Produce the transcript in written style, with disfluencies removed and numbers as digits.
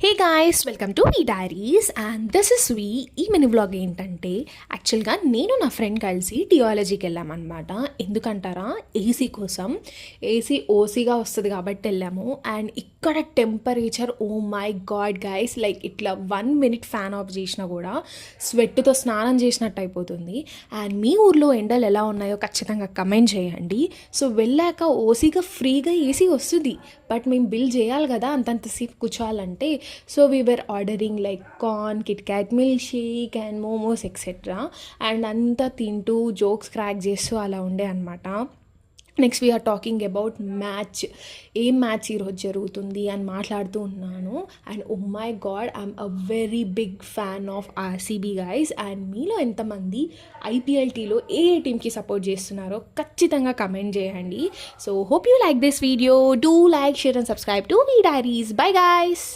Hey guys, welcome to we diaries and this is we. ఈ mini vlog ఏంటంటే, యాక్చువల్గా నేను నా ఫ్రెండ్ కలిసి టియాలజీకి వెళ్ళామన్నమాట. ఎందుకంటారా, ఏసీ కోసం. ఏసీ ఓసీగా వస్తుంది కాబట్టి వెళ్ళాము. అండ్ ఇక్కడ temperature, oh my God guys, like ఇట్లా 1 minute ఫ్యాన్ ఆఫ్ చేసినా కూడా స్వెట్తో స్నానం చేసినట్టు అయిపోతుంది. అండ్ మీ ఊర్లో ఎండలు ఎలా ఉన్నాయో ఖచ్చితంగా కమెంట్ చేయండి. సో వెళ్ళాక ఓసీగా ఫ్రీగా ఏసీ వస్తుంది, బట్ మేము బిల్ చేయాలి కదా అంతంతసేపు కూర్చోవాలంటే. So we were ordering like corn, KitKat, milkshake and momos etcetera. And అంతా తింటూ జోక్స్ క్రాక్ చేస్తూ అలా ఉండే అనమాట. Next we are talking about match. ఏం మ్యాచ్ ఈరోజు జరుగుతుంది అని మాట్లాడుతూ ఉన్నాను. And oh my god, I'm a very big fan of RCB guys. And మీలో ఎంతమంది ఐపీఎల్టీలో ఏ టీమ్కి సపోర్ట్ చేస్తున్నారో ఖచ్చితంగా కమెంట్ చేయండి. So hope you like this video. Do like, share and subscribe to we diaries. Bye guys.